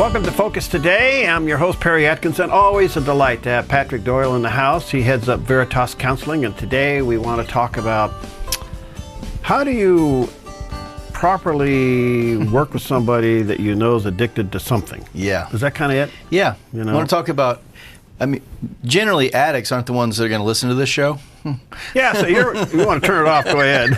Welcome to Focus Today. I'm your host, Perry Atkinson. Always a delight to have Patrick Doyle in the house. He heads up Veritas Counseling, and today we want to talk about how do you properly work with somebody that you know is addicted to something. Yeah. Is that kind of it? Yeah. You know? I want to talk about, generally addicts aren't the ones that are going to listen to this show. Yeah, so you want to turn it off, go ahead.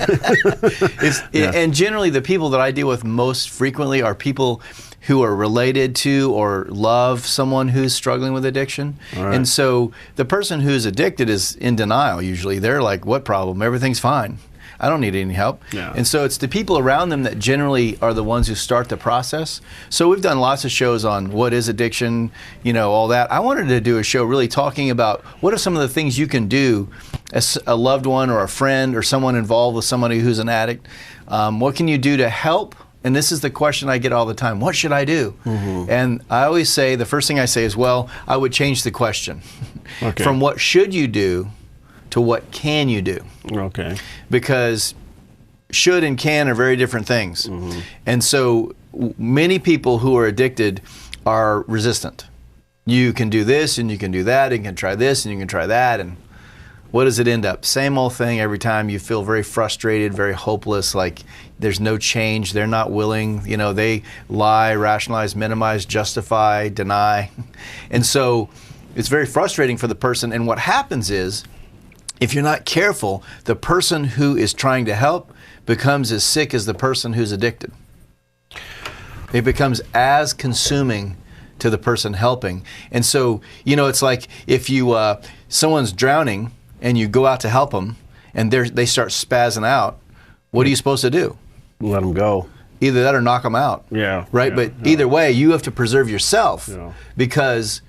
And generally the people that I deal with most frequently are people who are related to or love someone who's struggling with addiction. Right. And so the person who's addicted is in denial usually. They're like, what problem? Everything's fine. I don't need any help. Yeah. And so it's the people around them that generally are the ones who start the process. So we've done lots of shows on what is addiction, all that. I wanted to do a show really talking about what are some of the things you can do as a loved one or a friend or someone involved with somebody who's an addict. What can you do to help? And this is the question I get all the time. What should I do? Mm-hmm. And I always say, the first thing I say is, well, I would change the question. Okay. From what should you do to what can you do? Okay. Because should and can are very different things. Mm-hmm. And so many people who are addicted are resistant. You can do this and you can do that, and you can try this and you can try that, and what does it end up? Same old thing every time. You feel very frustrated, very hopeless, like there's no change. They're not willing. They lie, rationalize, minimize, justify, deny. And so it's very frustrating for the person. And what happens is, if you're not careful, the person who is trying to help becomes as sick as the person who's addicted. It becomes as consuming to the person helping. And so, it's like if someone's drowning and you go out to help them and they start spazzing out, what are you supposed to do? Let them go. Either that or knock them out. Yeah. Right? Yeah, But either way, you have to preserve yourself because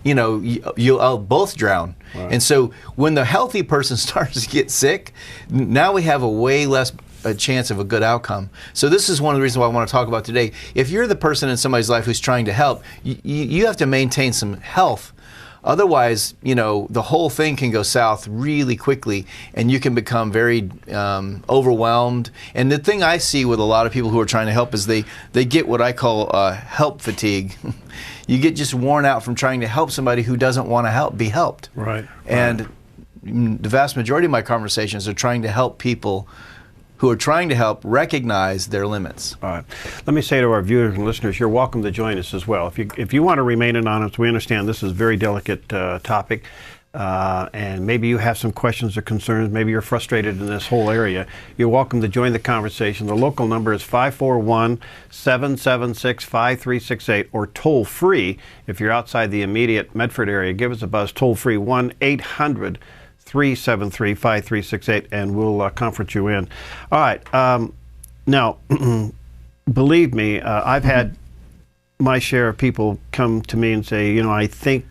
you'll both drown. Right. And so when the healthy person starts to get sick, now we have a way less a chance of a good outcome. So this is one of the reasons why I want to talk about today. If you're the person in somebody's life who's trying to help, you have to maintain some health. Otherwise, the whole thing can go south really quickly, and you can become very overwhelmed. And the thing I see with a lot of people who are trying to help is they get what I call help fatigue. You get just worn out from trying to help somebody who doesn't want to be helped. Right. And the vast majority of my conversations are trying to help people who are trying to help recognize their limits. All right. Let me say to our viewers and listeners, you're welcome to join us as well. If you want to remain anonymous, we understand this is a very delicate topic, and maybe you have some questions or concerns. Maybe you're frustrated in this whole area. You're welcome to join the conversation. The local number is 541-776-5368, or toll free if you're outside the immediate Medford area. Give us a buzz, toll free, 1-800-373-5368, and we'll conference you in. All right. Now, believe me, I've had my share of people come to me and say, I think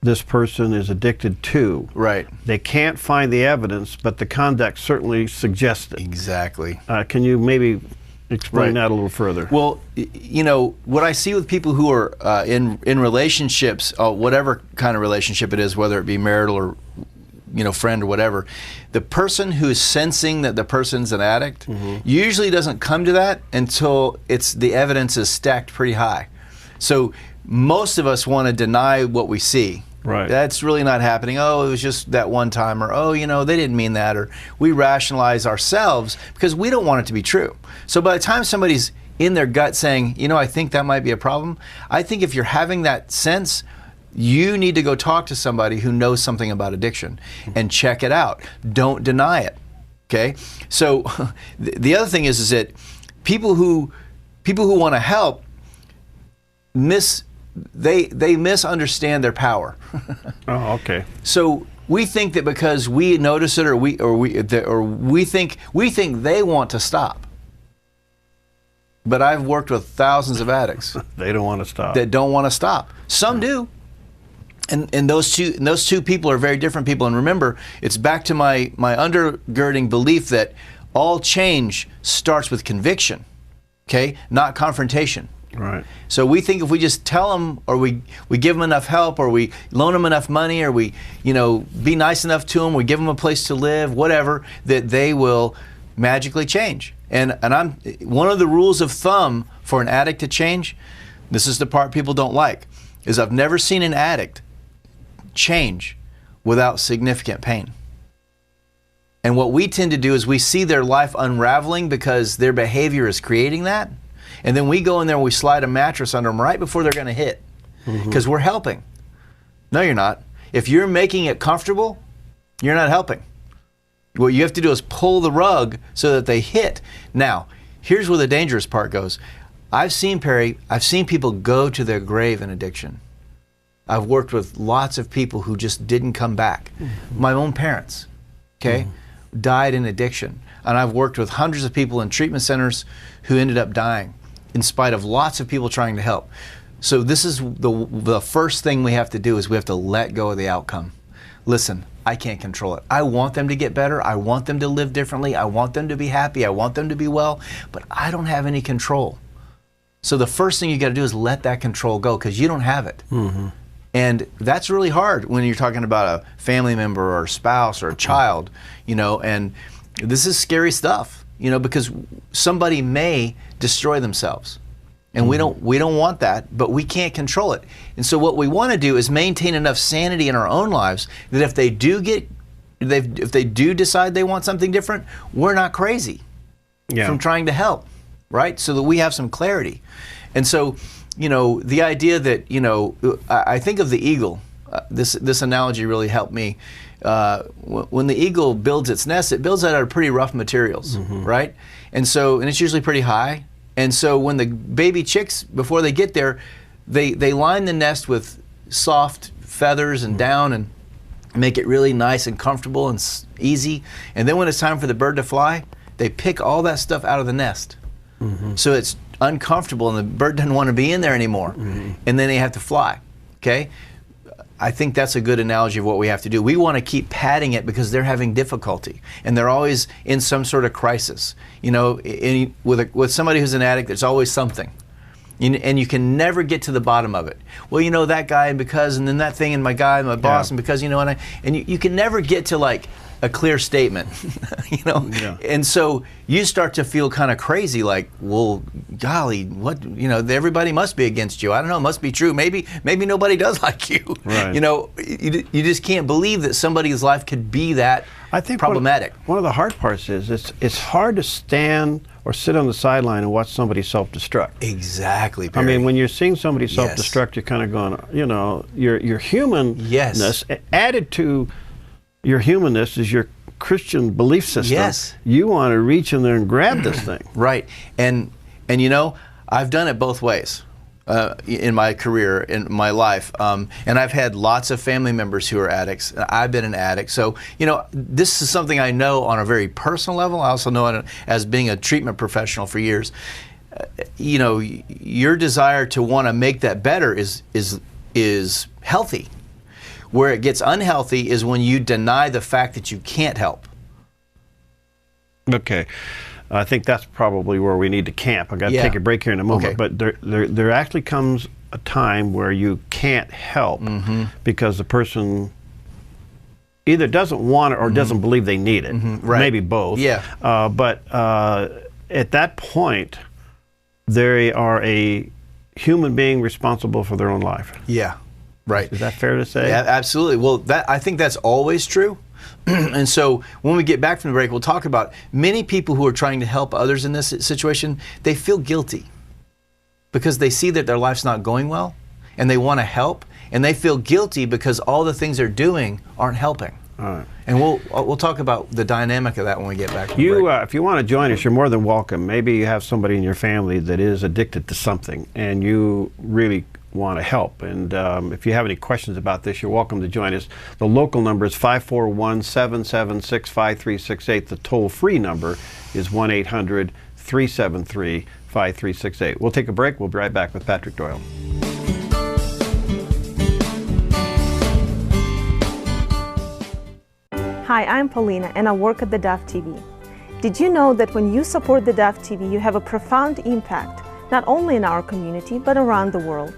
this person is addicted to. Right. They can't find the evidence, but the conduct certainly suggests it. Exactly. Can you maybe explain that a little further? Well, what I see with people who are in relationships, whatever kind of relationship it is, whether it be marital or friend or whatever, the person who is sensing that the person's an addict usually doesn't come to that until the evidence is stacked pretty high. So most of us want to deny what we see. Right. That's really not happening. Oh, it was just that one time, or they didn't mean that, or we rationalize ourselves because we don't want it to be true. So by the time somebody's in their gut saying, I think that might be a problem, I think if you're having that sense, you need to go talk to somebody who knows something about addiction and check it out. Don't deny it. Okay? So the other thing is that people who want to help they misunderstand their power. Oh, okay. So we think that because we notice it or we think they want to stop. But I've worked with thousands of addicts. They don't want to stop. That don't want to stop. Some do. And those two people are very different people. And remember, it's back to my undergirding belief that all change starts with conviction, okay, not confrontation. Right. So we think if we just tell them, or we give them enough help, or we loan them enough money, or we be nice enough to them, we give them a place to live, whatever, that they will magically change. And one of the rules of thumb for an addict to change, This is the part people don't like, is I've never seen an addict change without significant pain. And what we tend to do is we see their life unraveling because their behavior is creating that. And then we go in there and we slide a mattress under them right before they're going to hit, because we're helping. No, you're not. If you're making it comfortable, you're not helping. What you have to do is pull the rug so that they hit. Now, here's where the dangerous part goes. I've seen people go to their grave in addiction. I've worked with lots of people who just didn't come back. My own parents, okay, died in addiction. And I've worked with hundreds of people in treatment centers who ended up dying in spite of lots of people trying to help. So this is the first thing we have to do, is we have to let go of the outcome. Listen, I can't control it. I want them to get better. I want them to live differently. I want them to be happy. I want them to be well, but I don't have any control. So the first thing you got to do is let that control go, because you don't have it. And that's really hard when you're talking about a family member or a spouse or a child, you know, and this is scary stuff, you know, because somebody may destroy themselves. And we don't want that, but we can't control it. And so what we want to do is maintain enough sanity in our own lives that if they do decide they want something different, we're not crazy from trying to help, right? So that we have some clarity. And so, you know, the idea that, you know, I think of the eagle. This analogy really helped me. When the eagle builds its nest, it builds it out of pretty rough materials, right? And it's usually pretty high. And so when the baby chicks, before they get there, they line the nest with soft feathers and down and make it really nice and comfortable and easy. And then when it's time for the bird to fly, they pick all that stuff out of the nest. So it's uncomfortable and the bird doesn't want to be in there anymore. And then they have to fly, okay? I think that's a good analogy of what we have to do. We want to keep padding it because they're having difficulty and they're always in some sort of crisis. You know, with somebody who's an addict, there's always something. And you can never get to the bottom of it. Well, you know, that guy and because, and then that thing and my guy and my boss and because, you know, and you can never get to like a clear statement, you know? And so you start to feel kind of crazy, like, well, golly, what, you know, everybody must be against you. I don't know, it must be true. Maybe nobody does like you. You know, you just can't believe that somebody's life could be that problematic. One of the hard parts is it's hard to stand or sit on the sideline and watch somebody self-destruct. Exactly, Perry. I mean, when you're seeing somebody self-destruct, you're kind of going, you know, your humanness added to your humanness is your Christian belief system. You want to reach in there and grab this thing. Right. And you know, I've done it both ways in my career, in my life. And I've had lots of family members who are addicts. I've been an addict. So, you know, this is something I know on a very personal level. I also know it as being a treatment professional for years. You know, your desire to want to make that better is healthy. Where it gets unhealthy is when you deny the fact that you can't help. Okay. I think that's probably where we need to camp. I've got to take a break here in a moment. But there actually comes a time where you can't help because the person either doesn't want it or doesn't believe they need it. Maybe both. But at that point, they are a human being responsible for their own life. Right. Is that fair to say? Yeah, absolutely. Well, I think that's always true. And so when we get back from the break, we'll talk about many people who are trying to help others in this situation. They feel guilty because they see that their life's not going well and they want to help, and they feel guilty because all the things they're doing aren't helping. All right. And we'll talk about the dynamic of that when we get back from the break. If you want to join us, you're more than welcome. Maybe you have somebody in your family that is addicted to something and you really want to help. And if you have any questions about this, you're welcome to join us. The local number is 541-776-5368. The toll-free number is 1-800-373-5368. We'll take a break. We'll be right back with Patrick Doyle. Hi, I'm Paulina, and I work at the Deaf TV. Did you know that when you support the Deaf TV, you have a profound impact, not only in our community, but around the world?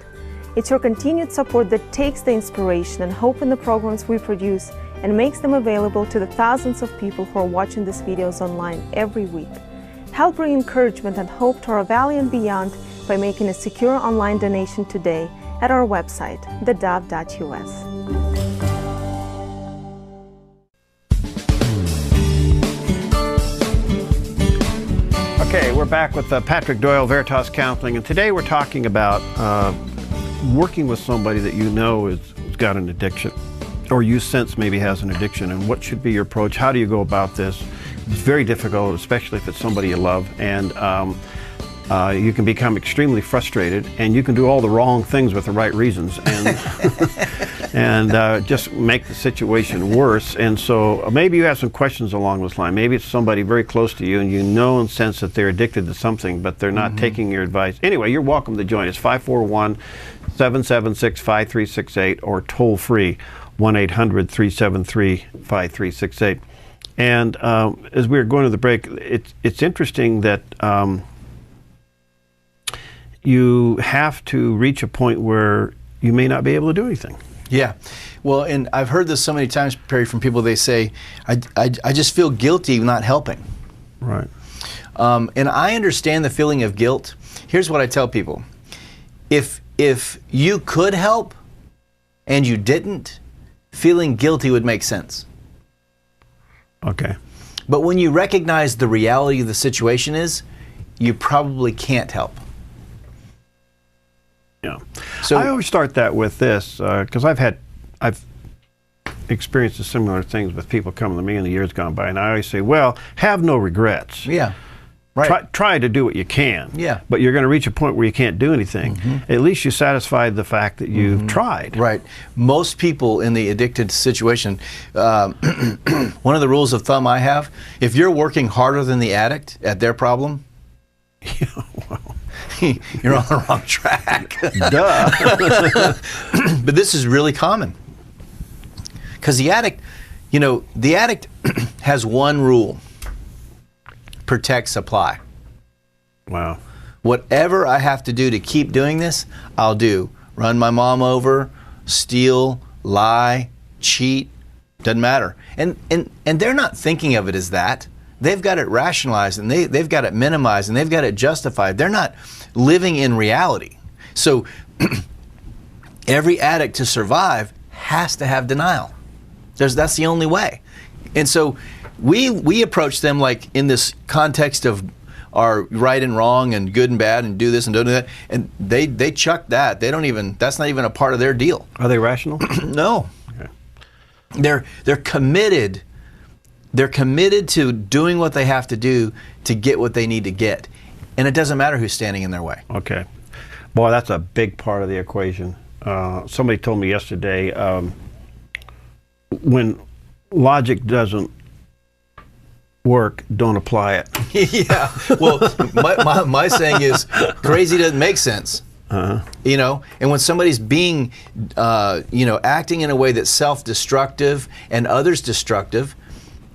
It's your continued support that takes the inspiration and hope in the programs we produce and makes them available to the thousands of people who are watching these videos online every week. Help bring encouragement and hope to our valley and beyond by making a secure online donation today at our website, thedove.us. Okay, we're back with Patrick Doyle, Veritas Counseling, and today we're talking about working with somebody that you know has got an addiction, or you sense maybe has an addiction, and what should be your approach. How do you go about this? It's very difficult, especially if it's somebody you love, and you can become extremely frustrated, and you can do all the wrong things with the right reasons, and just make the situation worse. And so maybe you have some questions along this line. Maybe it's somebody very close to you, and you know and sense that they're addicted to something, but they're not taking your advice. Anyway, you're welcome to join us, 541-776-5368, or toll free, 1-800-373-5368. And as we were going to the break, it's interesting that you have to reach a point where you may not be able to do anything. Yeah. Well, and I've heard this so many times, Perry, from people. They say, I just feel guilty not helping. Right. And I understand the feeling of guilt. Here's what I tell people. If you could help and you didn't, feeling guilty would make sense. Okay. But when you recognize the reality of the situation is, you probably can't help. Yeah. So I always start that with this, because I've experienced similar things with people coming to me in the years gone by, and I always say, well, have no regrets. Yeah. Right. Try to do what you can. Yeah. But you're going to reach a point where you can't do anything. At least you satisfied the fact that you've tried. Right. Most people in the addicted situation, one of the rules of thumb I have, if you're working harder than the addict at their problem, you're on the wrong track. Duh. But this is really common. Because the addict has one rule. Protect supply. Wow. Whatever I have to do to keep doing this, I'll do. Run my mom over, steal, lie, cheat, doesn't matter. And they're not thinking of it as that. They've got it rationalized, and they've got it minimized, and they've got it justified. They're not living in reality. So every addict to survive has to have denial. That's the only way. And so we approach them like in this context of our right and wrong and good and bad and do this and don't do that, and they chuck that. They don't even, that's not even a part of their deal. Are they rational? No. Okay. They're committed. They're committed to doing what they have to do to get what they need to get, and it doesn't matter who's standing in their way. Okay. Boy, that's a big part of the equation. Somebody told me yesterday, when logic doesn't work, don't apply it. Yeah. Well, my saying is, crazy doesn't make sense. You know, and when somebody's being, acting in a way that's self-destructive and others destructive,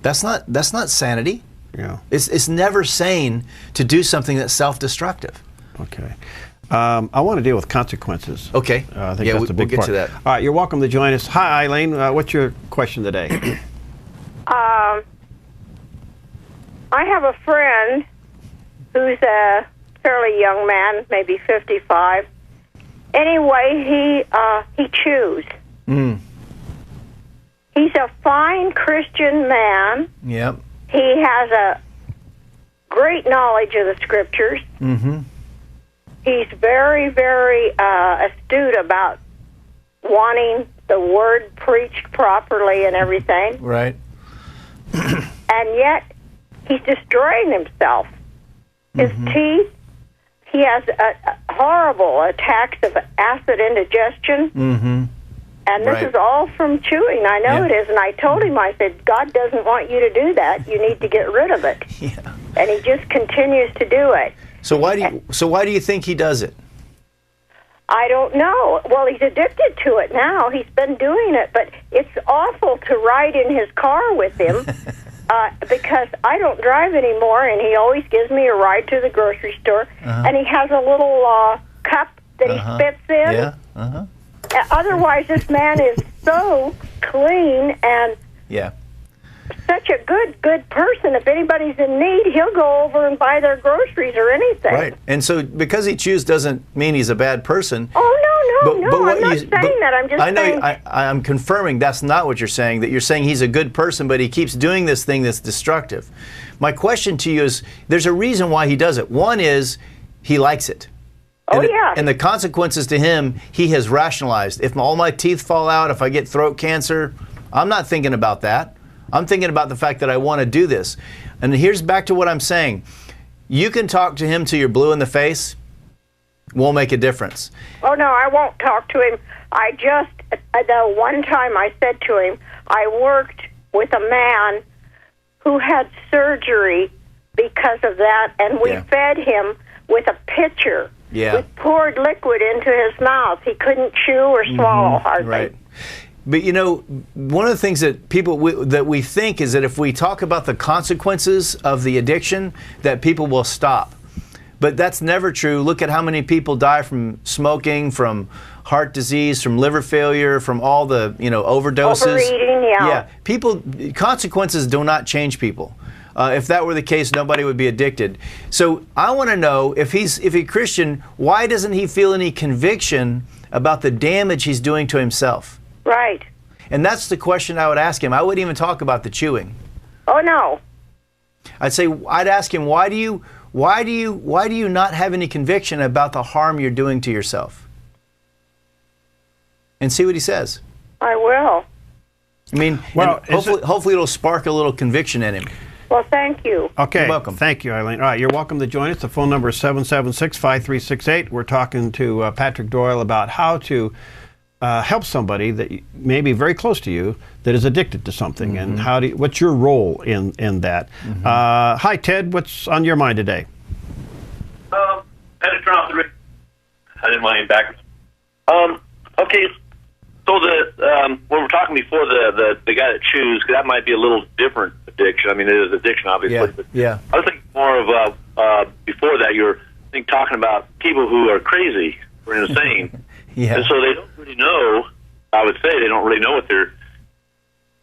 that's not sanity. Yeah. It's never sane to do something that's self-destructive. Okay. I want to deal with consequences. Okay. I think that's a big we'll get part. to that. All right, you're welcome to join us. Hi, Eileen. What's your question today? I have a friend who's a fairly young man, maybe 55. Anyway, he chews. He's a fine Christian man. Yep. He has a great knowledge of the Scriptures. He's very, very astute about wanting the Word preached properly and everything. Right. And yet, he's destroying himself. His teeth, he has horrible attacks of acid indigestion. And this is all from chewing. I know it is. And I told him, I said, God doesn't want you to do that. You need to get rid of it. Yeah. And he just continues to do it. So why do you think he does it? I don't know. Well, he's addicted to it now. He's been doing it, but it's awful to ride in his car with him because I don't drive anymore, and he always gives me a ride to the grocery store, and he has a little cup that he spits in. Yeah. Otherwise, this man is so clean and such a good person. If anybody's in need, he'll go over and buy their groceries or anything. Right. And so because he chews doesn't mean he's a bad person. Oh, no, I'm not saying that. I'm just saying. I'm confirming that's not what you're saying, that you're saying he's a good person, but he keeps doing this thing that's destructive. My question to you is, there's a reason why he does it. One is he likes it. And the consequences to him, he has rationalized. If all my teeth fall out, if I get throat cancer, I'm not thinking about that. I'm thinking about the fact that I want to do this. And here's back to what I'm saying. You can talk to him till you're blue in the face. Won't make a difference. Oh, no, I won't talk to him. The one time I said to him, I worked with a man who had surgery because of that, and we fed him with a pitcher. We poured liquid into his mouth. He couldn't chew or swallow hardly. Right. But you know, one of the things that that we think is that if we talk about the consequences of the addiction, that people will stop. But that's never true. Look at how many people die from smoking, from heart disease, from liver failure, from all the, overdoses. Overeating, consequences do not change people. If that were the case, nobody would be addicted. So I want to know, if he's a Christian, why doesn't he feel any conviction about the damage he's doing to himself? Right. And that's the question I would ask him. I wouldn't even talk about the chewing. Oh, no. I'd ask him, why do you not have any conviction about the harm you're doing to yourself? And see what he says. I will. I mean, well, hopefully it'll spark a little conviction in him. Well, thank you. Okay. You're welcome. Thank you, Eileen. All right, you're welcome to join us. The phone number is 776-5368. We're talking to Patrick Doyle about how to help somebody that may be very close to you that is addicted to something, and what's your role in that? Hi, Ted. What's on your mind today? I had to turn off the radio. I didn't want any background. Okay. So when we were talking before, the guy that chews, that might be a little different addiction. I mean, it is addiction, obviously. Yeah. I was thinking more of before that. You're talking about people who are crazy or insane, and so they don't really know. I would say they don't really know what they're.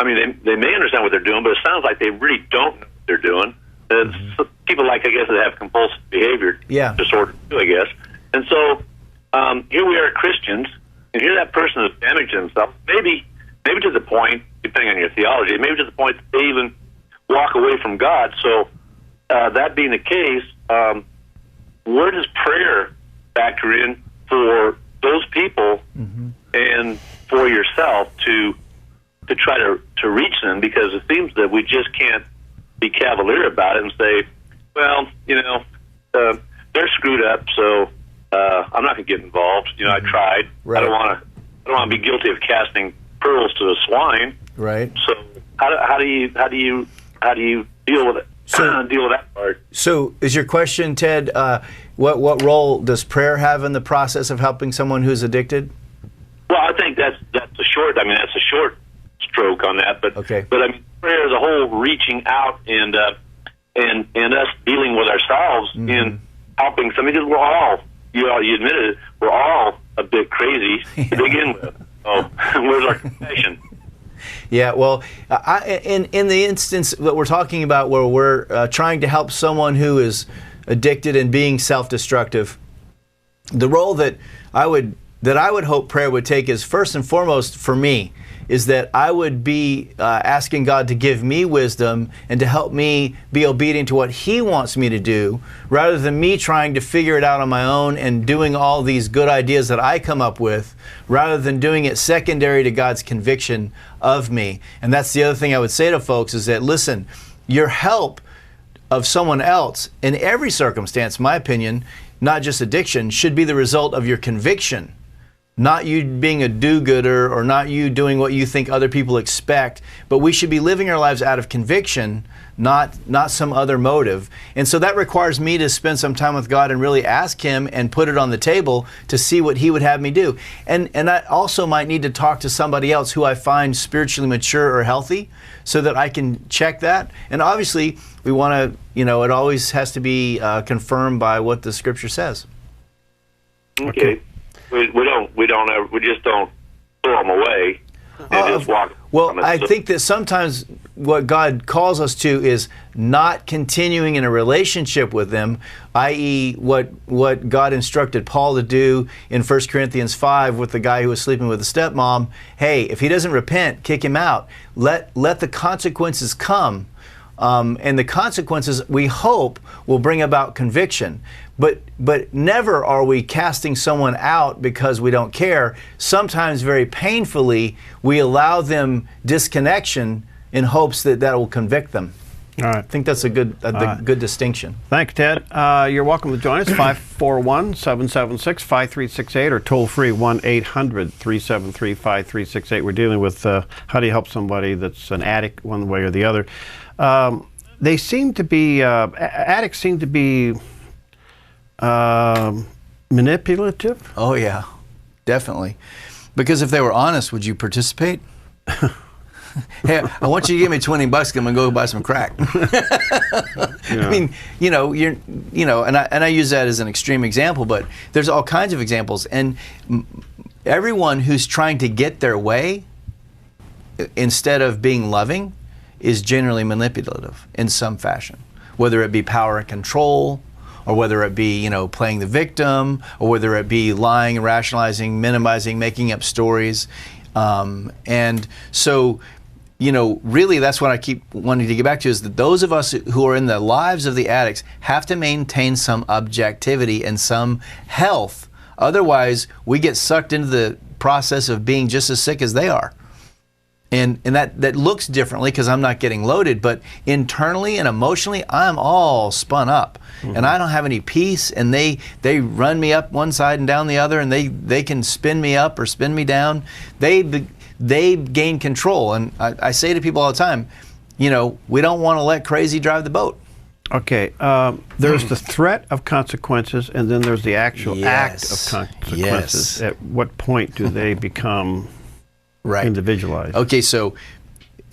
I mean, they may understand what they're doing, but it sounds like they really don't know what they're doing. It's people I guess that have compulsive behavior disorder too, I guess. And so here we are, Christians. And here that person has damaged himself, maybe to the point, depending on your theology, maybe to the point that they even walk away from God. So that being the case, where does prayer factor in for those people and for yourself to try to reach them? Because it seems that we just can't be cavalier about it and say, well, they're screwed up, so I'm not going to get involved. I tried. Right. I don't want to be guilty of casting pearls to the swine. Right. So how do you deal with it? Deal with that part. So is your question, Ted? What role does prayer have in the process of helping someone who's addicted? Well, I think that's a short. I mean, that's a short stroke on that. But okay. But I mean, prayer as a whole, reaching out and us dealing with ourselves in helping somebody, because we're all. You admitted it, we're all a bit crazy to begin with. Oh, where's our confession? Yeah, well, in the instance that we're talking about where we're trying to help someone who is addicted and being self-destructive, the role that I would hope prayer would take is, first and foremost for me, is that I would be asking God to give me wisdom and to help me be obedient to what He wants me to do, rather than me trying to figure it out on my own and doing all these good ideas that I come up with, rather than doing it secondary to God's conviction of me. And that's the other thing I would say to folks is that, listen, your help of someone else in every circumstance, in my opinion, not just addiction, should be the result of your conviction. Not you being a do-gooder or not you doing what you think other people expect, but we should be living our lives out of conviction, not some other motive. And so that requires me to spend some time with God and really ask Him and put it on the table to see what He would have me do. And I also might need to talk to somebody else who I find spiritually mature or healthy so that I can check that. And obviously, we want to, it always has to be confirmed by what the Scripture says. Okay. We just don't throw them away. in his walk. Well, I think that sometimes what God calls us to is not continuing in a relationship with them, i.e. what God instructed Paul to do in 1 Corinthians 5 with the guy who was sleeping with the stepmom. Hey, if he doesn't repent, kick him out. Let the consequences come. And the consequences, we hope, will bring about conviction. But never are we casting someone out because we don't care. Sometimes very painfully, we allow them disconnection in hopes that that will convict them. All right. I think that's a good distinction. Thanks, Ted. You're welcome to join us, 541-776-5368 or toll-free 1-800-373-5368. We're dealing with how do you help somebody that's an addict one way or the other. They seem to be, addicts seem to be manipulative. Oh, yeah, definitely. Because if they were honest, would you participate? Hey, I want you to give me $20. I'm gonna go buy some crack. I mean, and I use that as an extreme example, but there's all kinds of examples. And everyone who's trying to get their way instead of being loving is generally manipulative in some fashion, whether it be power and control, or whether it be playing the victim, or whether it be lying, rationalizing, minimizing, making up stories, and so. Really that's what I keep wanting to get back to, is that those of us who are in the lives of the addicts have to maintain some objectivity and some health. Otherwise, we get sucked into the process of being just as sick as they are. And that looks differently because I'm not getting loaded, but internally and emotionally, I'm all spun up. Mm-hmm. And I don't have any peace, and they run me up one side and down the other, and they can spin me up or spin me down. They gain control, and I say to people all the time, we don't want to let crazy drive the boat. Okay, there's the threat of consequences, and then there's the actual act of consequences. Yes. At what point do they become individualized? Okay, so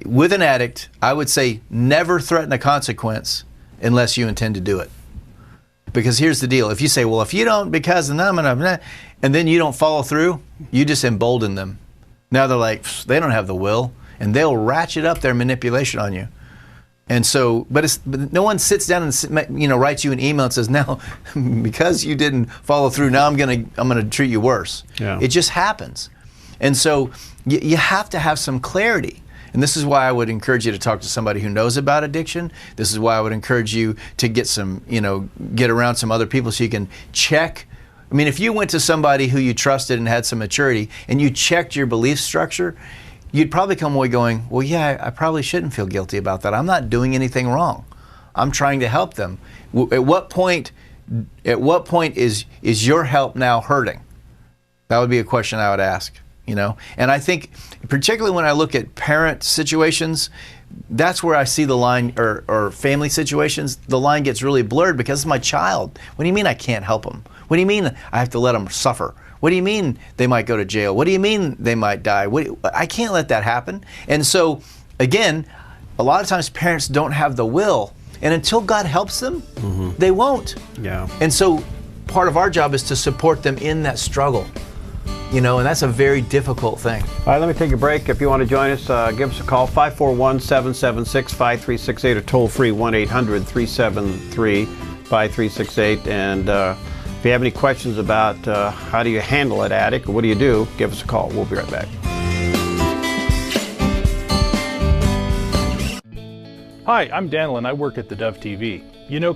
with an addict, I would say never threaten a consequence unless you intend to do it. Because here's the deal: if you say, well, if you don't, because and then you don't follow through, you just embolden them. Now they're like, they don't have the will, and they'll ratchet up their manipulation on you. And so, but no one sits down and writes you an email and says, now because you didn't follow through, now I'm gonna treat you worse. Yeah. It just happens. And so you have to have some clarity. And this is why I would encourage you to talk to somebody who knows about addiction. This is why I would encourage you to get get around some other people so you can check. I mean, if you went to somebody who you trusted and had some maturity and you checked your belief structure, you'd probably come away going, well, yeah, I probably shouldn't feel guilty about that. I'm not doing anything wrong. I'm trying to help them. At what point is your help now hurting? That would be a question I would ask, And I think, particularly when I look at parent situations, that's where I see the line, or family situations, the line gets really blurred because it's my child. What do you mean I can't help them? What do you mean I have to let them suffer? What do you mean they might go to jail? What do you mean they might die? I can't let that happen. And so, again, a lot of times parents don't have the will, and until God helps them, they won't. Yeah. And so part of our job is to support them in that struggle. And that's a very difficult thing. All right, let me take a break. If you want to join us, give us a call, 541-776-5368, or toll free 1-800-373-5368. And if you have any questions about how do you handle an addict, or what do you do, give us a call. We'll be right back. Hi, I'm Daniel, and I work at the Dove TV.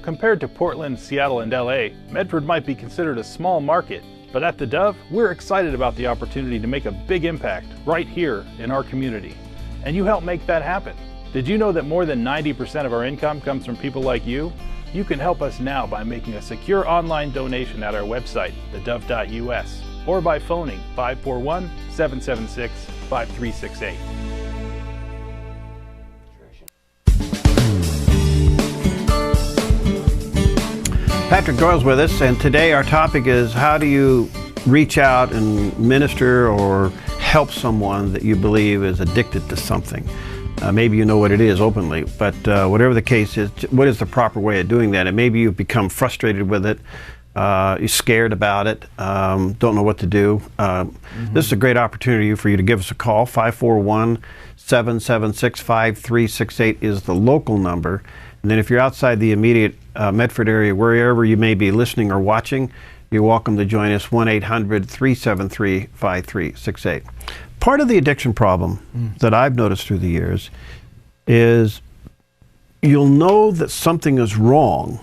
Compared to Portland, Seattle, and LA, Medford might be considered a small market. But at the Dove, we're excited about the opportunity to make a big impact right here in our community. And you help make that happen. Did you know that more than 90% of our income comes from people like you? You can help us now by making a secure online donation at our website, thedove.us, or by phoning 541-776-5368. Patrick Doyle's with us, and today our topic is how do you reach out and minister or help someone that you believe is addicted to something. Maybe you know what it is openly, but whatever the case is, what is the proper way of doing that? And maybe you've become frustrated with it. you're scared about it, don't know what to do. This is a great opportunity for you to give us a call. 541-776-5368 is the local number. And then if you're outside the immediate Medford area, wherever you may be listening or watching, you're welcome to join us, 1-800-373-5368. Part of the addiction problem that I've noticed through the years is you'll know that something is wrong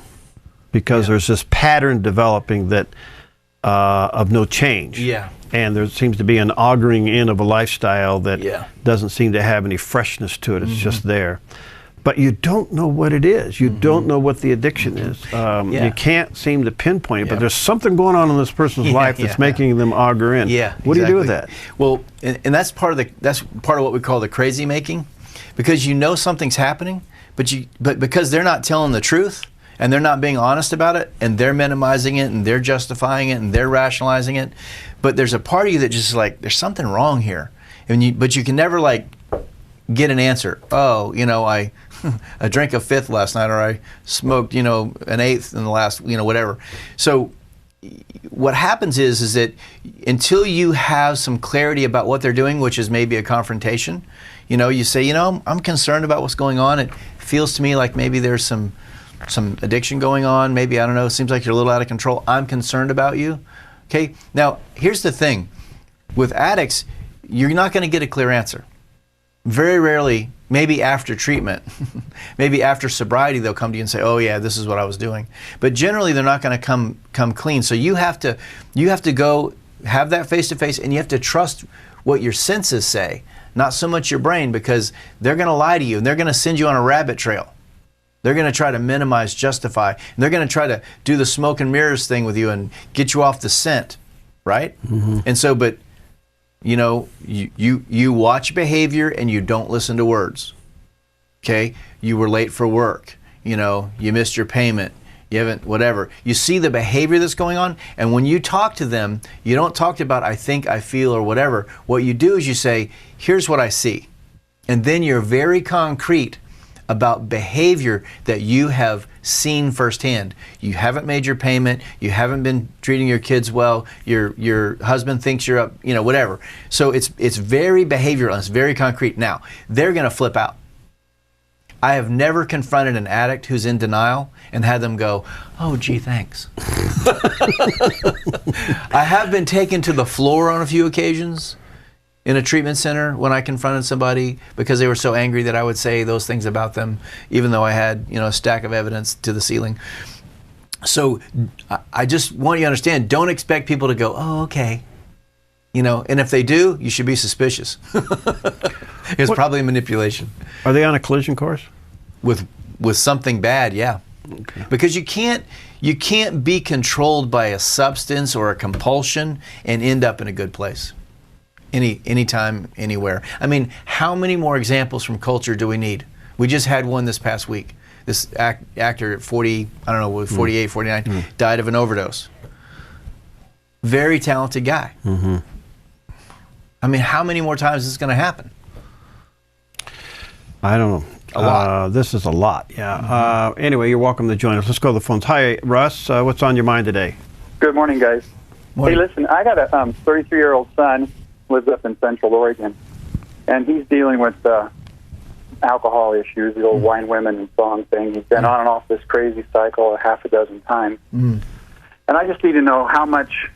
because there's this pattern developing that of no change. Yeah. And there seems to be an augering in of a lifestyle that doesn't seem to have any freshness to it. It's just there. But you don't know what it is. You don't know what the addiction is. You can't seem to pinpoint it, but there's something going on in this person's life that's making them auger in. What do you do with that? Well, and that's part of what we call the crazy making, because you know something's happening, but because they're not telling the truth and they're not being honest about it, and they're minimizing it and they're justifying it and they're rationalizing it, but there's a part of you that just like, there's something wrong here, but you can never like get an answer. Oh, I drank a fifth last night, or I smoked, an eighth in the last, whatever. So what happens is that until you have some clarity about what they're doing, which is maybe a confrontation, you say, I'm concerned about what's going on. It feels to me like maybe there's some addiction going on. Maybe, I don't know, it seems like you're a little out of control. I'm concerned about you. Okay. Now, here's the thing. With addicts, you're not going to get a clear answer. Very rarely, maybe after treatment, maybe after sobriety, they'll come to you and say, oh yeah, this is what I was doing. But generally, they're not going to come clean. So you have to go have that face-to-face, and you have to trust what your senses say, not so much your brain, because they're going to lie to you, and they're going to send you on a rabbit trail. They're going to try to minimize, justify, and they're going to try to do the smoke and mirrors thing with you and get you off the scent, right? And so, but you watch behavior and you don't listen to words. Okay? You were late for work. You missed your payment. You haven't, whatever. You see the behavior that's going on, and when you talk to them, you don't talk about I think, I feel, or whatever. What you do is you say, here's what I see. And then you're very concrete about behavior that you have seen firsthand. You haven't made your payment, you haven't been treating your kids well, your husband thinks you're up, whatever. So it's very behavioral, it's very concrete. Now, they're going to flip out. I have never confronted an addict who's in denial and had them go, oh, gee, thanks. I have been taken to the floor on a few occasions in a treatment center when I confronted somebody because they were so angry that I would say those things about them, even though I had, a stack of evidence to the ceiling. So I just want you to understand, don't expect people to go, oh, okay. And if they do, you should be suspicious. It's probably manipulation. Are they on a collision course? With something bad, yeah. Okay. Because you can't be controlled by a substance or a compulsion and end up in a good place. Anytime, anywhere. I mean, how many more examples from culture do we need? We just had one this past week. This actor at 40, I don't know, 48, 49, died of an overdose. Very talented guy. I mean, how many more times is this going to happen? I don't know. A lot. This is a lot, yeah. Anyway, you're welcome to join us. Let's go to the phones. Hi, Russ. What's on your mind today? Good morning, guys. Morning. Hey, listen, I got a 33-year-old son, lives up in Central Oregon, and he's dealing with alcohol issues, the old wine, women, and song thing. He's been on and off this crazy cycle a half a dozen times. And I just need to know how much...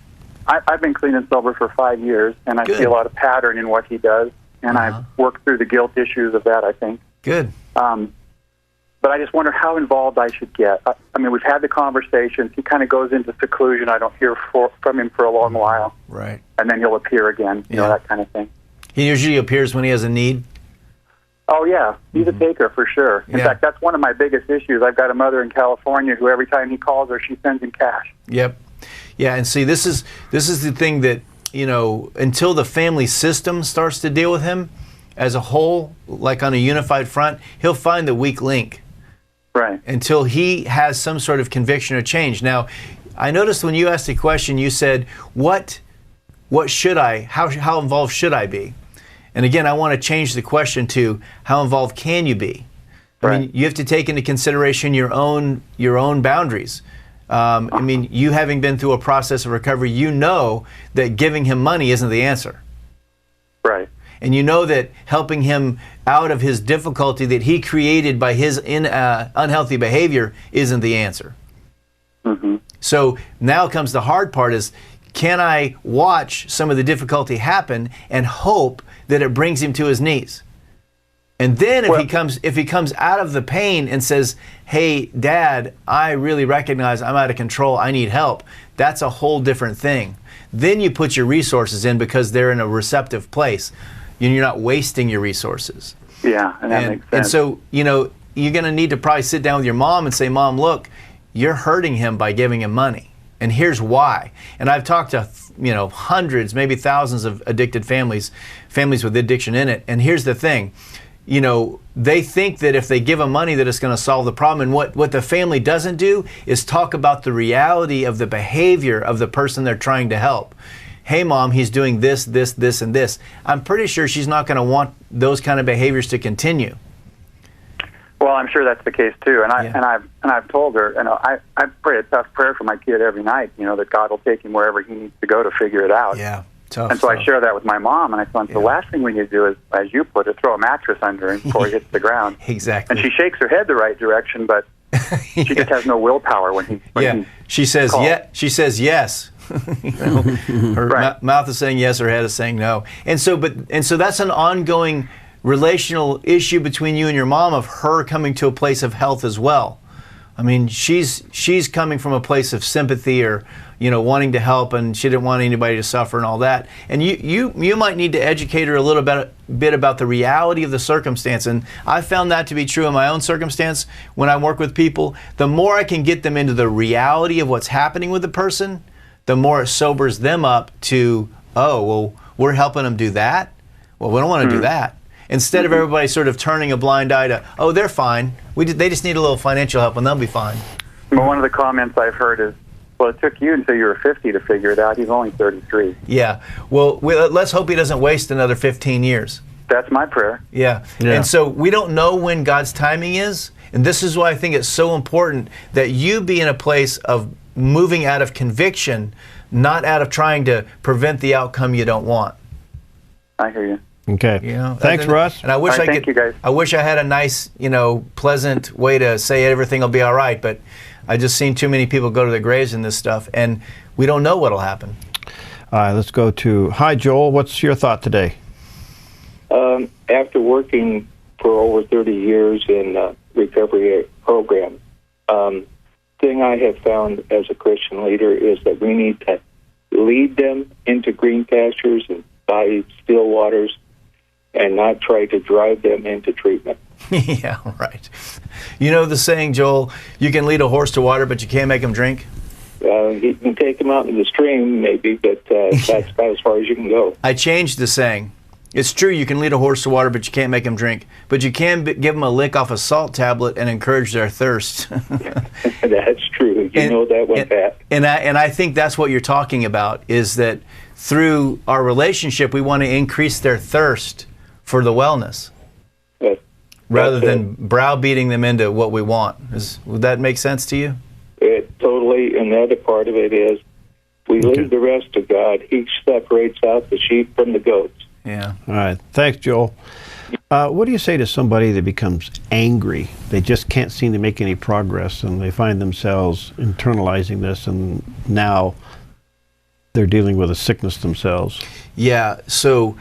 I've been clean and sober for 5 years, and I see a lot of pattern in what he does, and I've worked through the guilt issues of that, I think. Good. But I just wonder how involved I should get. I mean, we've had the conversations. He kind of goes into seclusion. I don't hear from him for a long while. Right. And then he'll appear again, you know, that kind of thing. He usually appears when he has a need? Oh, yeah. He's a taker for sure. In fact, that's one of my biggest issues. I've got a mother in California who every time he calls her, she sends him cash. Yep. Yeah, and see, this is the thing that, until the family system starts to deal with him as a whole, like on a unified front, he'll find the weak link. Right. Until he has some sort of conviction or change. Now, I noticed when you asked the question, you said, what should I, how involved should I be? And again, I want to change the question to, how involved can you be? I mean, you have to take into consideration your own boundaries. I mean, you having been through a process of recovery, you know that giving him money isn't the answer. Right. And you know that helping him out of his difficulty that he created by his unhealthy behavior isn't the answer. Mm-hmm. So now comes the hard part is, can I watch some of the difficulty happen and hope that it brings him to his knees? And then if he comes out of the pain and says, hey, Dad, I really recognize I'm out of control, I need help, that's a whole different thing. Then you put your resources in because they're in a receptive place. You're not wasting your resources. Yeah, and that makes sense. And so, you know, you're going to need to probably sit down with your mom and say, Mom, look, you're hurting him by giving him money. And here's why. And I've talked to, you know, hundreds, maybe thousands of addicted families with addiction in it. And here's the thing. You know, they think that if they give them money that it's going to solve the problem. And what the family doesn't do is talk about the reality of the behavior of the person they're trying to help. Hey, Mom, he's doing this, this, this, and this. I'm pretty sure she's not going to want those kind of behaviors to continue. Well, I'm sure that's the case too, and I've told her, and I pray a tough prayer for my kid every night. You know, that God will take him wherever he needs to go to figure it out. Yeah, tough. And so I share that with my mom, and I thought the last thing we need to do is, as you put it, throw a mattress under him before he hits the ground. Exactly. And she shakes her head the right direction, but she just has no willpower when he. She says She says yes. You know, her mouth is saying yes, her head is saying no. And so that's an ongoing relational issue between you and your mom of her coming to a place of health as well. I meit she's coming from a place of sympathy or, you know, wanting to help, and she didn't want anybody to suffer and all that. And you might need to educate her a little bit about the reality of the circumstance. And I found that to be true in my own circumstance when I work with people. The more I can get them into the reality of what's happening with the person, the more it sobers them up to, oh, well, we're helping them do that? Well, we don't want to do that. Instead of everybody sort of turning a blind eye to, oh, they're fine. They just need a little financial help and they'll be fine. Well, one of the comments I've heard is, well, it took you until you were 50 to figure it out. He's only 33. Yeah. Well, let's hope he doesn't waste another 15 years. That's my prayer. Yeah. And so we don't know when God's timing is. And this is why I think it's so important that you be in a place of moving out of conviction, not out of trying to prevent the outcome you don't want. I hear you. Okay. You know, thanks, Russ. And I wish thank you guys. I wish I had a nice, you know, pleasant way to say everything will be all right, but I just seen too many people go to their graves in this stuff, and we don't know what'll happen. All right, let's go to, hi, Joel. What's your thought today? After working for over 30 years in recovery programs, thing I have found as a Christian leader is that we need to lead them into green pastures and by still waters and not try to drive them into treatment. Yeah, right. You know the saying, Joel, you can lead a horse to water, but you can't make him drink? You can take them out in the stream, maybe, but that's about as far as you can go. I changed the saying. It's true you can lead a horse to water, but you can't make him drink. But you can give them a lick off a salt tablet and encourage their thirst. That's true. You know that one, Pat. And I think that's what you're talking about, is that through our relationship, we want to increase their thirst for the wellness. Rather than browbeating them into what we want. Would that make sense to you? Totally, and the other part of it is we leave the rest to God. He separates out the sheep from the goats. Yeah. All right. Thanks, Joel. What do you say to somebody that becomes angry? They just can't seem to make any progress, and they find themselves internalizing this, and now they're dealing with a sickness themselves. Yeah, so...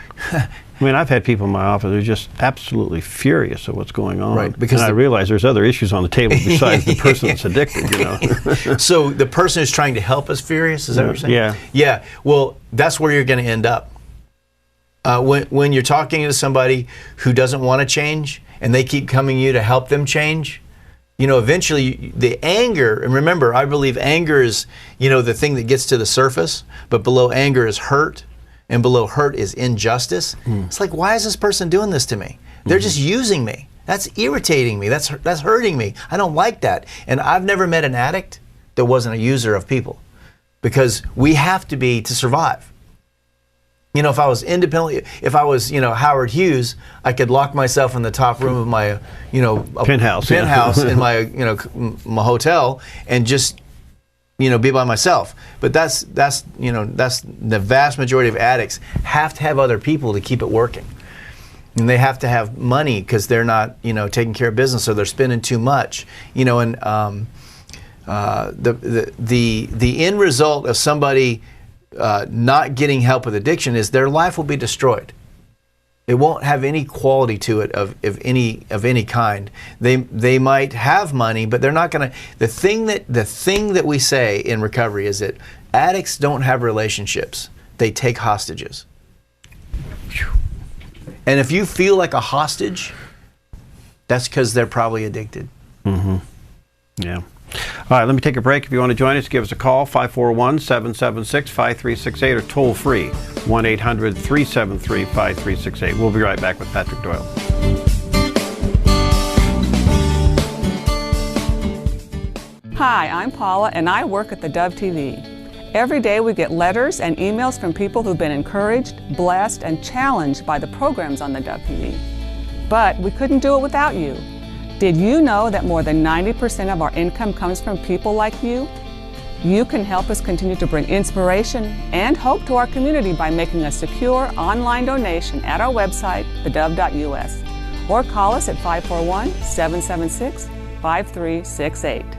I mean, I've had people in my office who are just absolutely furious at what's going on. Right, because I realize there's other issues on the table besides the person that's addicted, you know. So the person who's trying to help is furious? Is that what you're saying? Yeah. Yeah, well, that's where you're going to end up. When you're talking to somebody who doesn't want to change and they keep coming to you to help them change, you know, eventually the anger, and remember, I believe anger is, you know, the thing that gets to the surface, but below anger is hurt. And below hurt is injustice. It's like, why is this person doing this to me? They're just using me. That's irritating me. That's hurting me. I don't like that. And I've never met an addict that wasn't a user of people, because we have to be to survive. You know, if I was independently, if I was, you know, Howard Hughes, I could lock myself in the top room of my, you know, penthouse in my, you know, my hotel and just be by myself. But that's the vast majority of addicts have to have other people to keep it working. And they have to have money because they're not, taking care of business, or they're spending too much. And the end result of somebody not getting help with addiction is their life will be destroyed. It won't have any quality to it of any kind. They might have money, but they're not going to. The thing that we say in recovery is that addicts don't have relationships. They take hostages. And if you feel like a hostage, that's because they're probably addicted. Mm-hmm. Yeah. All right, let me take a break. If you want to join us, give us a call, 541-776-5368, or toll free, 1-800-373-5368. We'll be right back with Patrick Doyle. Hi, I'm Paula, and I work at the Dove TV. Every day we get letters and emails from people who've been encouraged, blessed, and challenged by the programs on the Dove TV. But we couldn't do it without you. Did you know that more than 90% of our income comes from people like you? You can help us continue to bring inspiration and hope to our community by making a secure online donation at our website, thedove.us, or call us at 541-776-5368.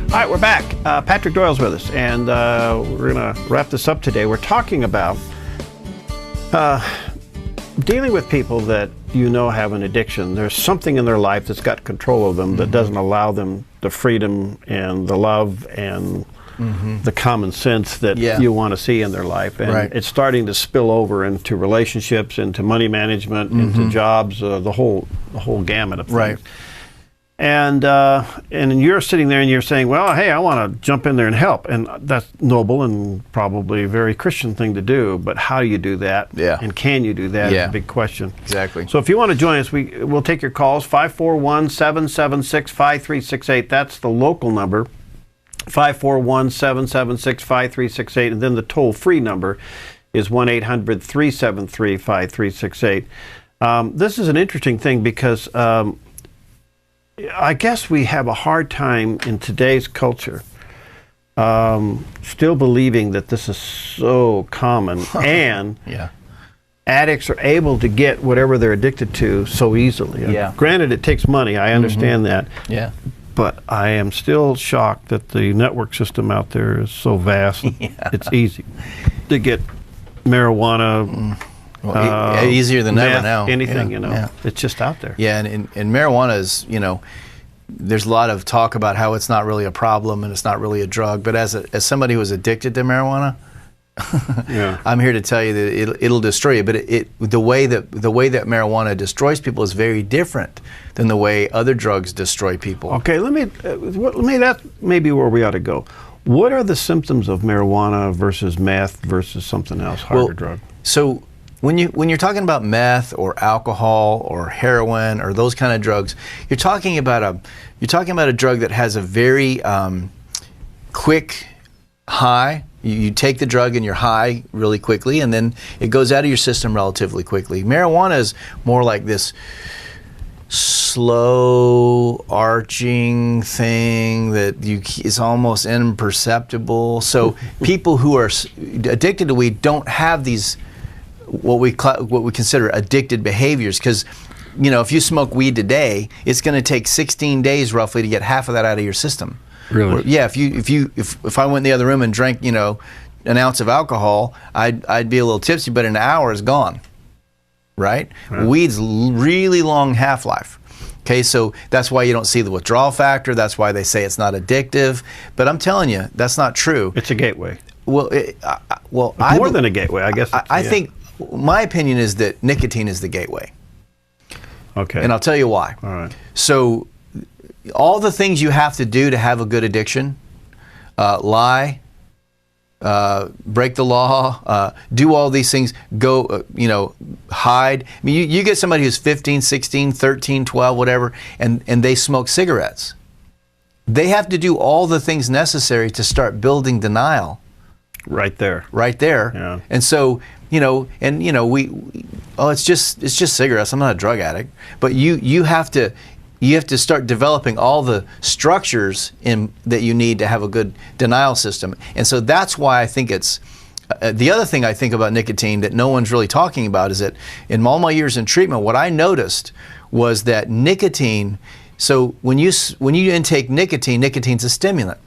All right, we're back. Patrick Doyle's with us, and we're going to wrap this up today. We're talking about dealing with people that have an addiction. There's something in their life that's got control of them that doesn't allow them the freedom and the love and the common sense that you want to see in their life. And it's starting to spill over into relationships, into money management, into jobs, the whole gamut of things. Right. And you're sitting there and you're saying, well, hey, I want to jump in there and help. And that's noble and probably a very Christian thing to do. But how do you do that? Yeah. And can you do that? Is a big question. Exactly. So if you want to join us, we'll take your calls, 541-776-5368. That's the local number, 541-776-5368. And then the toll-free number is 1-800-373-5368. This is an interesting thing because I guess we have a hard time in today's culture still believing that this is so common and addicts are able to get whatever they're addicted to so easily. Granted, it takes money. I understand that. Yeah. But I am still shocked that the network system out there is so vast. It's easy to get marijuana. Easier than meth, ever now. Anything, it's just out there. Yeah, and marijuana is, there's a lot of talk about how it's not really a problem and it's not really a drug. But as somebody who is addicted to marijuana, I'm here to tell you that it'll destroy you. But the way that marijuana destroys people is very different than the way other drugs destroy people. Okay, that may be where we ought to go. What are the symptoms of marijuana versus meth versus something else, harder drug? So when you're talking about meth or alcohol or heroin or those kind of drugs, you're talking about a drug that has a very quick high. You take the drug and you're high really quickly, and then it goes out of your system relatively quickly. Marijuana is more like this slow arching thing that is almost imperceptible. So people who are addicted to weed don't have these what we consider addicted behaviors, because if you smoke weed today, it's going to take 16 days roughly to get half of that out of your system. Really? Yeah. If I went in the other room and drank an ounce of alcohol, I'd be a little tipsy, but in an hour it's gone. Right? Weed's really long half-life. Okay, so that's why you don't see the withdrawal factor. That's why they say it's not addictive. But I'm telling you, that's not true. It's a gateway. Well, more than a gateway, I guess. I think my opinion is that nicotine is the gateway. Okay. And I'll tell you why. All right. So all the things you have to do to have a good addiction, lie, break the law, do all these things, go, hide. I mean, you get somebody who's 15, 16, 13, 12, whatever, and they smoke cigarettes. They have to do all the things necessary to start building denial. Right there. Right there. Yeah. And so, it's just cigarettes. I'm not a drug addict. But you have to you have to start developing all the structures that you need to have a good denial system. And so that's why I think it's, the other thing I think about nicotine that no one's really talking about is that in all my years in treatment, what I noticed was that nicotine, so when you intake nicotine, nicotine's a stimulant.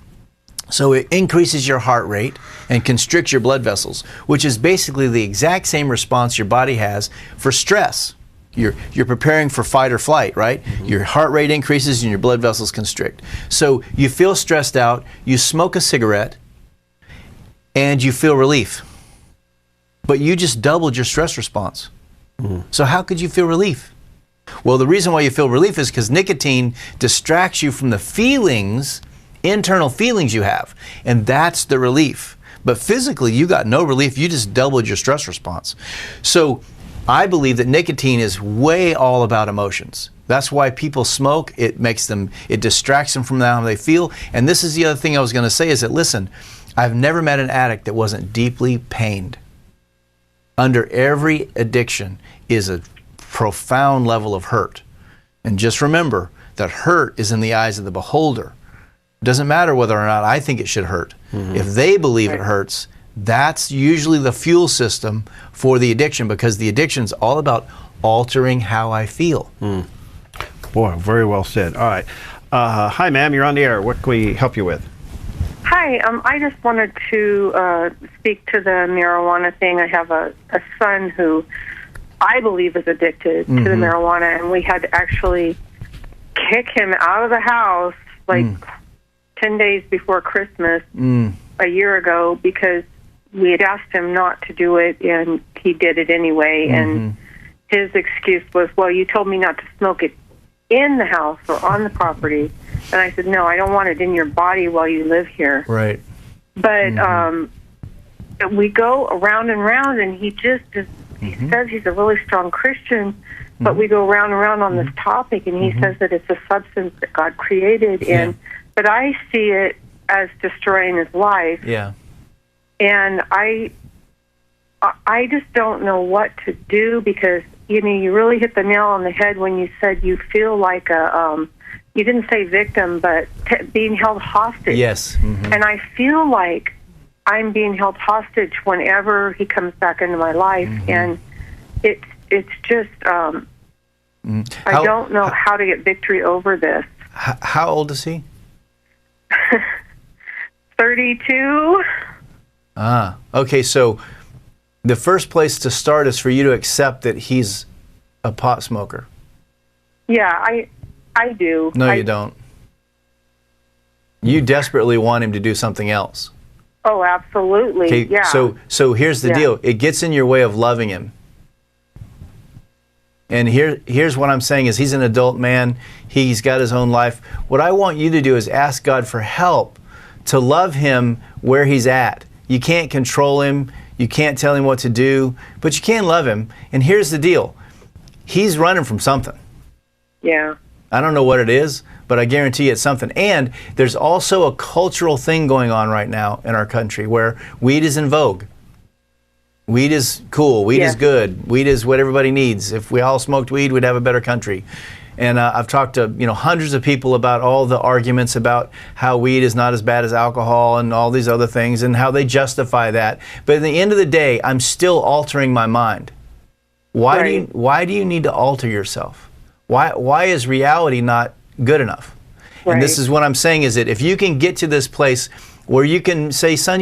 So it increases your heart rate and constricts your blood vessels, which is basically the exact same response your body has for stress. You're preparing for fight or flight, right? Your heart rate increases and your blood vessels constrict. So you feel stressed out, you smoke a cigarette, and you feel relief. But you just doubled your stress response. So how could you feel relief? Well, the reason why you feel relief is because nicotine distracts you from the feelings, internal feelings you have, and that's the relief. But physically, you got no relief. You just doubled your stress response. So I believe that nicotine is way all about emotions. That's why people smoke. It distracts them from how they feel. And this is the other thing I was going to say is that, listen, I've never met an addict that wasn't deeply pained. Under every addiction is a profound level of hurt. And just remember that hurt is in the eyes of the beholder. It doesn't matter whether or not I think it should hurt. If they believe it hurts, that's usually the fuel system for the addiction, because the addiction is all about altering how I feel. Boy, very well said. All right. Hi, ma'am. You're on the air. What can we help you with? Hi. I just wanted to speak to the marijuana thing. I have a son who I believe is addicted to the marijuana, and we had to actually kick him out of the house like 10 days before Christmas a year ago because we had asked him not to do it, and he did it anyway. And his excuse was, well, you told me not to smoke it in the house or on the property. And I said, no, I don't want it in your body while you live here. Right. But we go around and around, and he just is, he says he's a really strong Christian, but we go round and round on this topic, and he says that it's a substance that God created, and but I see it as destroying his life. Yeah. And I just don't know what to do, because you know, you really hit the nail on the head when you said you feel like a you didn't say victim, but being held hostage. Yes. And I feel like I'm being held hostage whenever he comes back into my life, and it's just I don't know how to get victory over this. How old is he? 32. Okay, so the first place to start is for you to accept that he's a pot smoker. Yeah, I do. No, you don't. You desperately want him to do something else. Oh, absolutely. Okay, yeah. So here's the deal. It gets in your way of loving him. And here's what I'm saying is he's an adult man. He's got his own life. What I want you to do is ask God for help to love him where he's at. You can't control him. You can't tell him what to do, but you can love him. And here's the deal. He's running from something. Yeah. I don't know what it is, but I guarantee it's something. And there's also a cultural thing going on right now in our country where weed is in vogue. Weed is cool. Weed is good. Weed is what everybody needs. If we all smoked weed, we'd have a better country. And I've talked to hundreds of people about all the arguments about how weed is not as bad as alcohol and all these other things and how they justify that. But at the end of the day, I'm still altering my mind. Why do you need to alter yourself? Why is reality not good enough? Right. And this is what I'm saying is that if you can get to this place where you can say, son,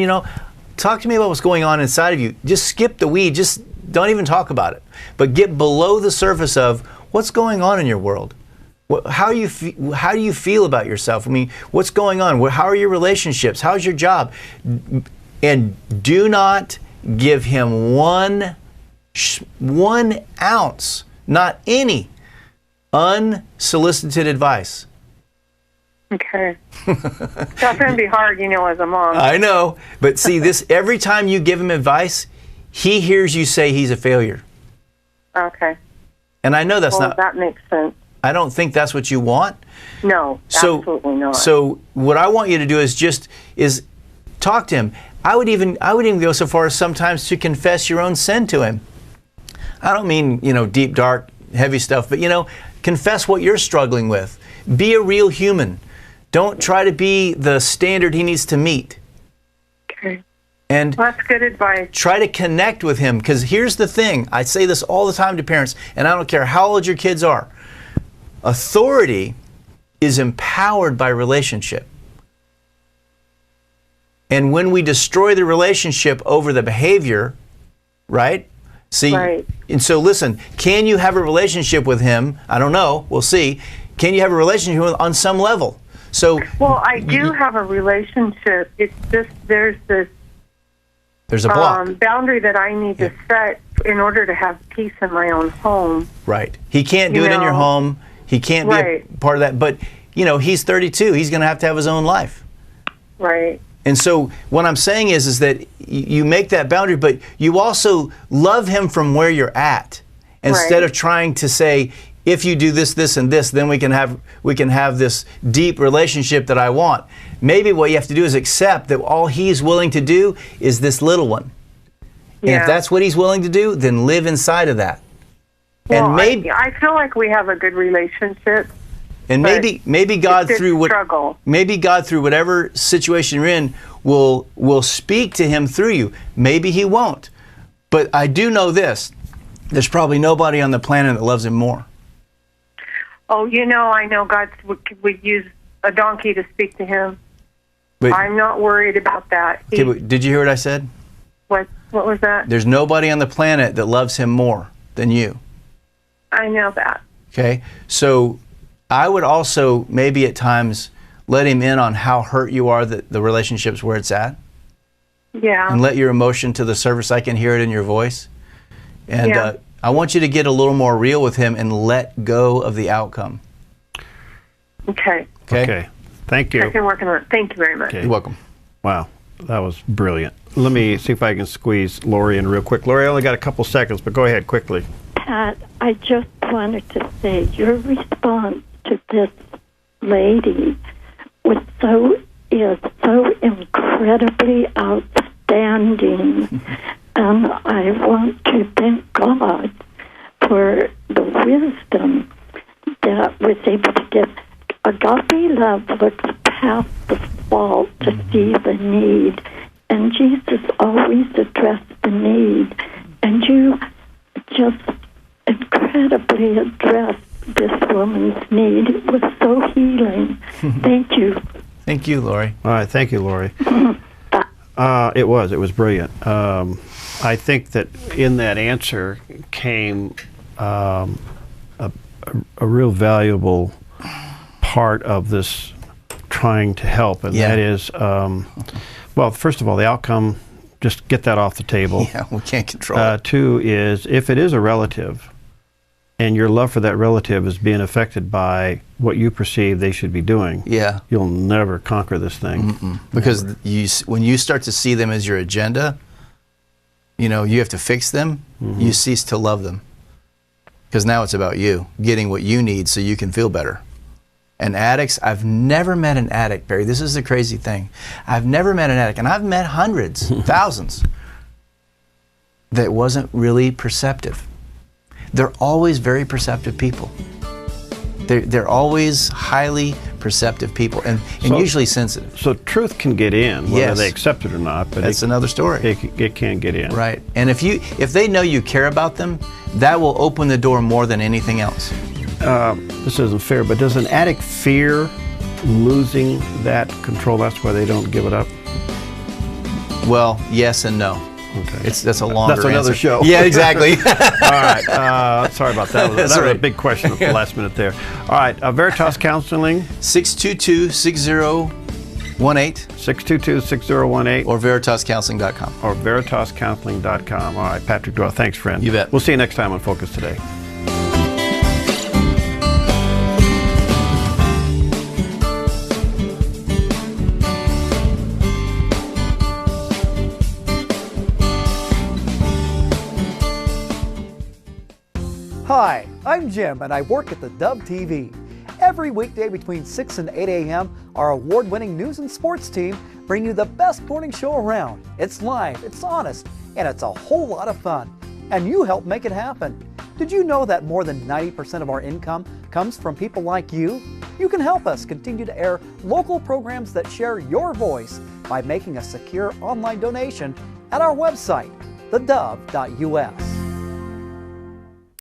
talk to me about what's going on inside of you. Just skip the weed. Just don't even talk about it. But get below the surface of what's going on in your world. How do you feel about yourself? I mean, what's going on? How are your relationships? How's your job? And do not give him one ounce, not any, unsolicited advice. Okay. That's going to be hard, as a mom. I know. But see, every time you give him advice, he hears you say he's a failure. Okay. And I know that's not... that makes sense. I don't think that's what you want. No, absolutely not. So what I want you to do is talk to him. I would even go so far as sometimes to confess your own sin to him. I don't mean, deep, dark, heavy stuff, but confess what you're struggling with. Be a real human. Don't try to be the standard he needs to meet. Okay. And that's good advice. Try to connect with him, because here's the thing. I say this all the time to parents, and I don't care how old your kids are. Authority is empowered by relationship. And when we destroy the relationship over the behavior, right? See, right. And so listen, can you have a relationship with him? I don't know. We'll see. Can you have a relationship with him on some level? So, well, I do have a relationship. It's just there's this a block. Boundary that I need to set in order to have peace in my own home. Right. He can't do it in your home. He can't be a part of that. But, he's 32. He's going to have his own life. Right. And so what I'm saying is that you make that boundary, but you also love him from where you're at. Instead of trying to say, if you do this, this, and this, then we can have this deep relationship that I want. Maybe what you have to do is accept that all he's willing to do is this little one. Yeah. And if that's what he's willing to do, then live inside of that. Well, and maybe I feel like we have a good relationship. And maybe God through whatever situation you're in will speak to him through you. Maybe he won't. But I do know this. There's probably nobody on the planet that loves him more. Oh, I know God would use a donkey to speak to him. But I'm not worried about that. Did you hear what I said? What was that? There's nobody on the planet that loves him more than you. I know that. Okay? So I would also maybe at times let him in on how hurt you are that the relationship's where it's at. Yeah. And let your emotion to the surface. I can hear it in your voice. And I want you to get a little more real with him and let go of the outcome. Okay. Okay. Thank you. I can work on it. Thank you very much. Okay. You're welcome. Wow. That was brilliant. Let me see if I can squeeze Lori in real quick. Lori, I only got a couple seconds, but go ahead quickly. Pat, I just wanted to say your response to this lady is so incredibly outstanding. And I want to thank God for the wisdom that was able to give. Agape love looks past the fault to see the need. And Jesus always addressed the need. And you just incredibly addressed this woman's need. It was so healing. Thank you. Thank you, Lori. All right. Thank you, Lori. It was brilliant. I think that in that answer came a real valuable part of this trying to help, and that is, well, first of all, the outcome, just get that off the table. Yeah, we can't control it. Two is, if it is a relative, and your love for that relative is being affected by what you perceive they should be doing, you'll never conquer this thing. Because when you start to see them as your agenda, you have to fix them, you cease to love them. Because now it's about you, getting what you need so you can feel better. And addicts, I've never met an addict, Barry. This is the crazy thing. I've never met an addict, and I've met hundreds, thousands, that wasn't really perceptive. They're always very perceptive people. They're always highly perceptive people, and usually sensitive. So truth can get in, whether they accept it or not. But that's another story. It can get in. Right. And if they know you care about them, that will open the door more than anything else. This isn't fair, but does an addict fear losing that control? That's why they don't give it up? Well, yes and no. Okay. That's a longer That's another answer. show. Yeah, exactly. All right. Sorry about that. That was a big question at the last minute there. All right. Veritas Counseling. 622-6018. 622-6018. Or veritascounseling.com. Or veritascounseling.com. All right. Patrick Doyle. Thanks, friend. You bet. We'll see you next time on Focus Today. Hi, I'm Jim, and I work at the Dove TV. Every weekday between 6 and 8 a.m., our award-winning news and sports team bring you the best morning show around. It's live, it's honest, and it's a whole lot of fun. And you help make it happen. Did you know that more than 90% of our income comes from people like you? You can help us continue to air local programs that share your voice by making a secure online donation at our website, thedove.us.